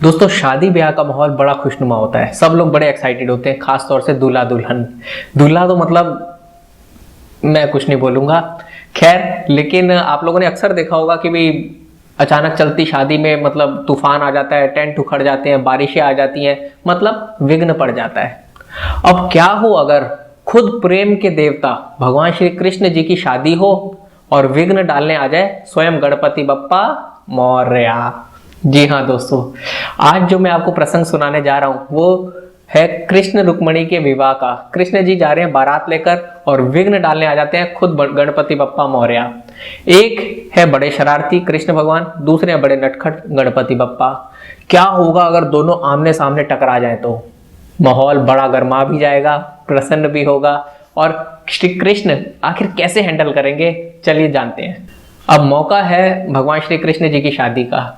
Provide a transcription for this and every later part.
दोस्तों शादी ब्याह का माहौल बड़ा खुशनुमा होता है। सब लोग बड़े एक्साइटेड होते हैं, खास तौर से दूल्हा दुल्हन। दूल्हा तो मतलब मैं कुछ नहीं बोलूंगा, खैर। लेकिन आप लोगों ने अक्सर देखा होगा कि भाई अचानक चलती शादी में मतलब तूफान आ जाता है, टेंट उखड़ जाते हैं, बारिशें आ जाती हैं, मतलब विघ्न पड़ जाता है। अब क्या हो अगर खुद प्रेम के देवता भगवान श्री कृष्ण जी की शादी हो और विघ्न डालने आ जाए स्वयं गणपति बप्पा मौर्य। जी हाँ दोस्तों, आज जो मैं आपको प्रसंग सुनाने जा रहा हूं वो है कृष्ण रुक्मणी के विवाह का। कृष्ण जी जा रहे हैं बारात लेकर और विघ्न डालने आ जाते हैं खुद गणपति बप्पा मौर्य। एक है बड़े शरारती कृष्ण भगवान, दूसरे हैं बड़े नटखट गणपति बप्पा। क्या होगा अगर दोनों आमने सामने टकरा जाए? तो माहौल बड़ा गर्मा भी जाएगा, प्रसन्न भी होगा। और श्री कृष्ण आखिर कैसे हैंडल करेंगे, चलिए जानते हैं। अब मौका है भगवान श्री कृष्ण जी की शादी का।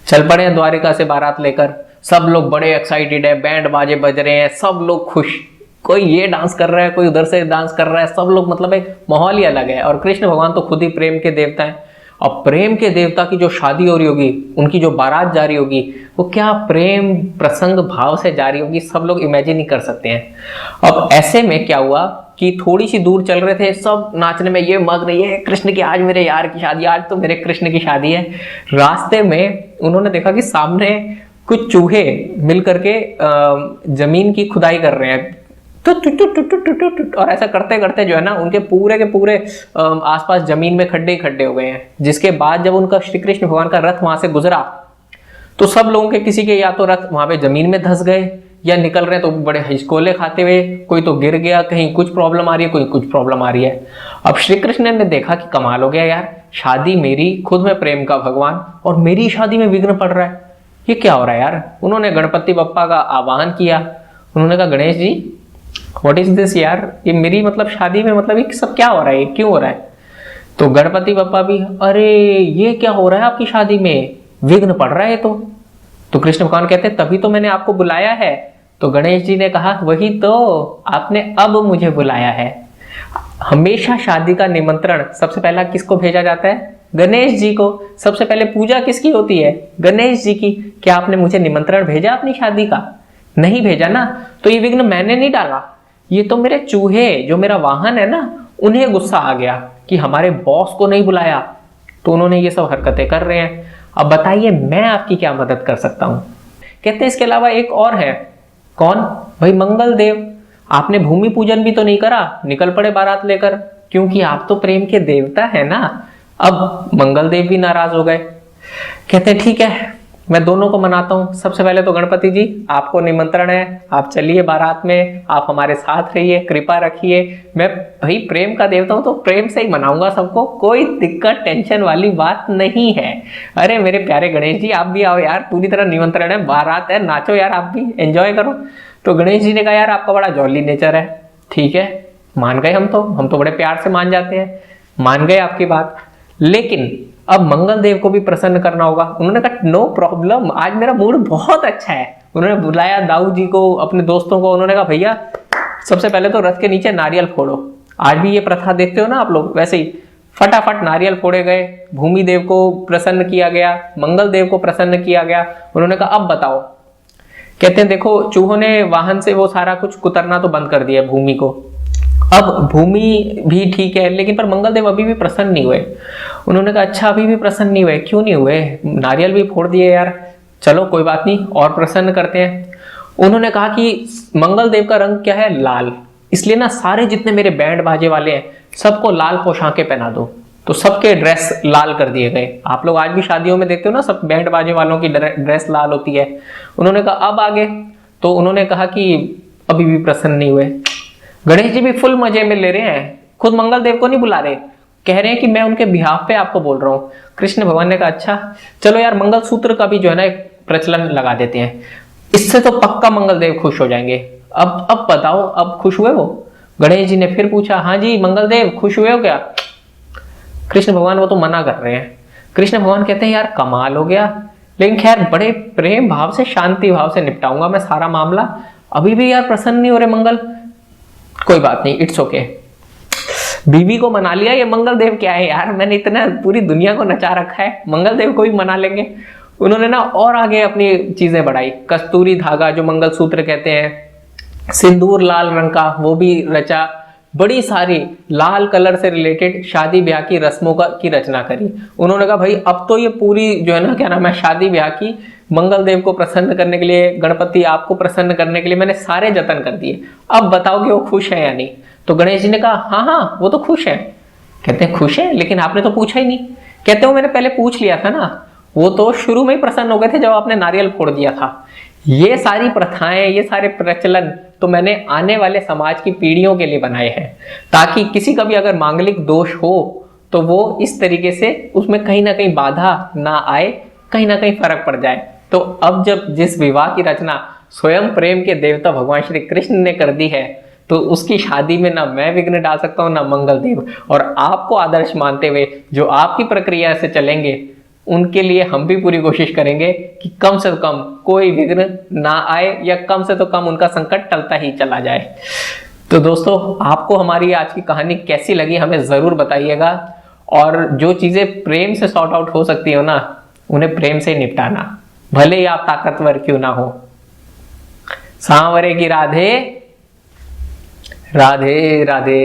चल पड़े हैं द्वारिका से बारात लेकर। सब लोग बड़े एक्साइटेड है, बैंड बाजे बज रहे हैं, सब लोग खुश। कोई ये डांस कर रहा है, कोई उधर से डांस कर रहा है, सब लोग मतलब एक माहौल ही अलग है। और कृष्ण भगवान तो खुद ही प्रेम के देवता हैं। अब प्रेम के देवता की जो शादी हो रही होगी, उनकी जो बारात जा रही होगी, वो क्या प्रेम प्रसंग भाव से जा रही होगी, सब लोग इमेजिन नहीं कर सकते हैं। अब ऐसे में क्या हुआ कि थोड़ी सी दूर चल रहे थे, सब नाचने में ये मग्न, ये कृष्ण की, आज मेरे यार की शादी, आज तो मेरे कृष्ण की शादी है। रास्ते में उन्होंने देखा कि सामने कुछ चूहे मिल करके जमीन की खुदाई कर रहे हैं। और ऐसा करते करते जो है ना, उनके पूरे के पूरे आसपास जमीन में खड्डे ही खड्डे हो गए हैं। जिसके बाद जब उनका श्री कृष्ण भगवान का रथ वहां से गुजरा तो सब लोगों के किसी के या तो रथ वहां पे जमीन में धंस गए, या निकल रहे तो बड़े हिचकोले खाते हुए, कोई तो गिर गया, कहीं कुछ प्रॉब्लम आ रही है, कोई कुछ प्रॉब्लम आ रही है। अब श्री कृष्ण ने देखा कि कमाल हो गया यार, शादी मेरी, खुद में प्रेम का भगवान, और मेरी शादी में विघ्न पड़ रहा है, ये क्या हो रहा है यार। उन्होंने गणपति बप्पा का आह्वान किया। उन्होंने कहा Ganesh ji, what is this यार, ये मेरी मतलब शादी में मतलब ये सब क्या हो रहा है, क्यों हो रहा है? तो गणपति बप्पा भी, अरे ये क्या हो रहा है आपकी शादी में, विघ्न पड़ रहा है तो कृष्ण भगवान कहते हैं तभी तो मैंने आपको बुलाया है। तो गणेश जी ने कहा वही तो, आपने अब मुझे बुलाया है। हमेशा शादी का निमंत्रण सबसे पहला किसको भेजा जाता है? गणेश जी को। सबसे पहले पूजा किसकी होती है? गणेश जी की। क्या आपने मुझे निमंत्रण भेजा अपनी शादी का? नहीं भेजा ना, तो ये विघ्न मैंने नहीं डाला, ये तो मेरे चूहे जो मेरा वाहन है ना, उन्हें गुस्सा आ गया कि हमारे बॉस को नहीं बुलाया, तो उन्होंने ये सब हरकतें कर रहे हैं। अब बताइए मैं आपकी क्या मदद कर सकता हूं? कहते हैं इसके अलावा एक और है। कौन? भाई मंगल देव। आपने भूमि पूजन भी तो नहीं करा, निकल पड़े बारात लेकर, क्योंकि आप तो प्रेम के देवता है ना। अब मंगल देव भी नाराज हो गए। कहते हैं ठीक है, मैं दोनों को मनाता हूं। सबसे पहले तो गणपति जी, आपको निमंत्रण है, आप चलिए बारात में, आप हमारे साथ रहिए, कृपा रखिए। मैं भाई प्रेम का देवता हूं तो प्रेम से ही मनाऊंगा सबको, कोई दिक्कत टेंशन वाली बात नहीं है। अरे मेरे प्यारे गणेश जी, आप भी आओ यार, पूरी तरह निमंत्रण है, बारात है, नाचो यार, आप भी एंजॉय करो। तो गणेश जी ने कहा यार आपका बड़ा जॉली नेचर है, ठीक है मान गए, हम तो बड़े प्यार से मान जाते हैं, मान गए आपकी बात। लेकिन अब मंगल देव को भी प्रसन्न करना होगा। उन्होंने कहा नो प्रॉब्लम, आज मेरा मूड बहुत अच्छा है। उन्होंने बुलाया दाऊ जी को, अपने दोस्तों को। उन्होंने कहा भैया सबसे पहले तो रथ के नीचे नारियल फोड़ो। आज भी ये प्रथा देखते हो ना आप लोग, वैसे ही फटाफट नारियल फोड़े गए। भूमि देव को प्रसन्न किया गया, मंगल देव को प्रसन्न किया गया। उन्होंने कहा अब बताओ। कहते हैं देखो, चूहों ने वाहन से वो सारा कुछ कुतरना तो बंद कर दिया भूमि को। अब भूमि भी ठीक है, लेकिन पर मंगल देव अभी भी प्रसन्न नहीं हुए। उन्होंने कहा अच्छा अभी भी प्रसन्न नहीं हुए, क्यों नहीं हुए? नारियल भी फोड़ दिए यार, चलो कोई बात नहीं, और प्रसन्न करते हैं। उन्होंने कहा कि मंगल देव का रंग क्या है? लाल। इसलिए ना सारे जितने मेरे बैंड बाजे वाले हैं सबको लाल पोशाकें पहना दो। तो सबके ड्रेस लाल कर दिए गए। आप लोग आज भी शादियों में देखते हो ना, सब बैंड बाजे वालों की ड्रेस लाल होती है। उन्होंने कहा अब आगे। तो उन्होंने कहा कि अभी भी प्रसन्न नहीं हुए। गणेश जी भी फुल मजे में ले रहे हैं, खुद मंगल देव को नहीं बुला रहे, कह रहे हैं कि मैं उनके बिहाफ पे आपको बोल रहा हूँ। कृष्ण भगवान ने कहा अच्छा चलो यार, मंगल सूत्र का भी जो है ना एक प्रचलन लगा देते हैं, इससे तो पक्का मंगल देव खुश हो जाएंगे। अब बताओ, अब खुश हुए वो? गणेश जी ने फिर पूछा हाँ जी मंगल देव खुश हुए हो क्या? कृष्ण भगवान वो तो मना कर रहे हैं। कृष्ण भगवान कहते हैं यार कमाल हो गया, लेकिन खैर बड़े प्रेम भाव से, शांति भाव से निपटाऊंगा मैं सारा मामला। अभी भी यार प्रसन्न नहीं हो रहे मंगल, कोई बात नहीं, इट्स ओके। बीवी को मना लिया, ये मंगल देव क्या है यार, मैंने इतना पूरी दुनिया को नचा रखा है, मंगल देव को भी मना लेंगे। उन्होंने ना और आगे अपनी चीजें बढ़ाई। कस्तूरी धागा जो मंगलसूत्र कहते हैं, सिंदूर लाल रंग का वो भी रचा, बड़ी सारी लाल कलर से रिलेटेड शादी ब्याह की रस्मों की रचना करी। उन्होंने कहा भाई अब तो ये पूरी जो है ना क्या नाम है शादी ब्याह की, मंगल देव को प्रसन्न करने के लिए, गणपति आपको प्रसन्न करने के लिए मैंने सारे जतन कर दिए, अब बताओ कि वो खुश है या नहीं। तो गणेश जी ने कहा हाँ हाँ वो तो खुश है। कहते हैं खुश है, लेकिन आपने तो पूछा ही नहीं। कहते हो मैंने पहले पूछ लिया था ना, वो तो शुरू में ही प्रसन्न हो गए थे जब आपने नारियल फोड़ दिया था। ये सारी प्रथाएं, ये सारे प्रचलन तो मैंने आने वाले समाज की पीढ़ियों के लिए बनाए हैं, ताकि किसी का भी अगर मांगलिक दोष हो तो वो इस तरीके से उसमें कहीं ना कहीं बाधा ना आए, कहीं ना कहीं फर्क पड़ जाए। तो अब जब जिस विवाह की रचना स्वयं प्रेम के देवता भगवान श्री कृष्ण ने कर दी है, तो उसकी शादी में ना मैं विघ्न डाल सकता हूं ना मंगल देव। और आपको आदर्श मानते हुए जो आपकी प्रक्रिया से चलेंगे उनके लिए हम भी पूरी कोशिश करेंगे कि कम से कम कोई विघ्न ना आए, या कम से तो कम उनका संकट टलता ही चला जाए। तो दोस्तों आपको हमारी आज की कहानी कैसी लगी हमें जरूर बताइएगा, और जो चीजें प्रेम से सॉर्ट आउट हो सकती हो ना उन्हें प्रेम से निपटाना, भले ही आप ताकतवर क्यों ना हो। सांवरे की राधे राधे राधे।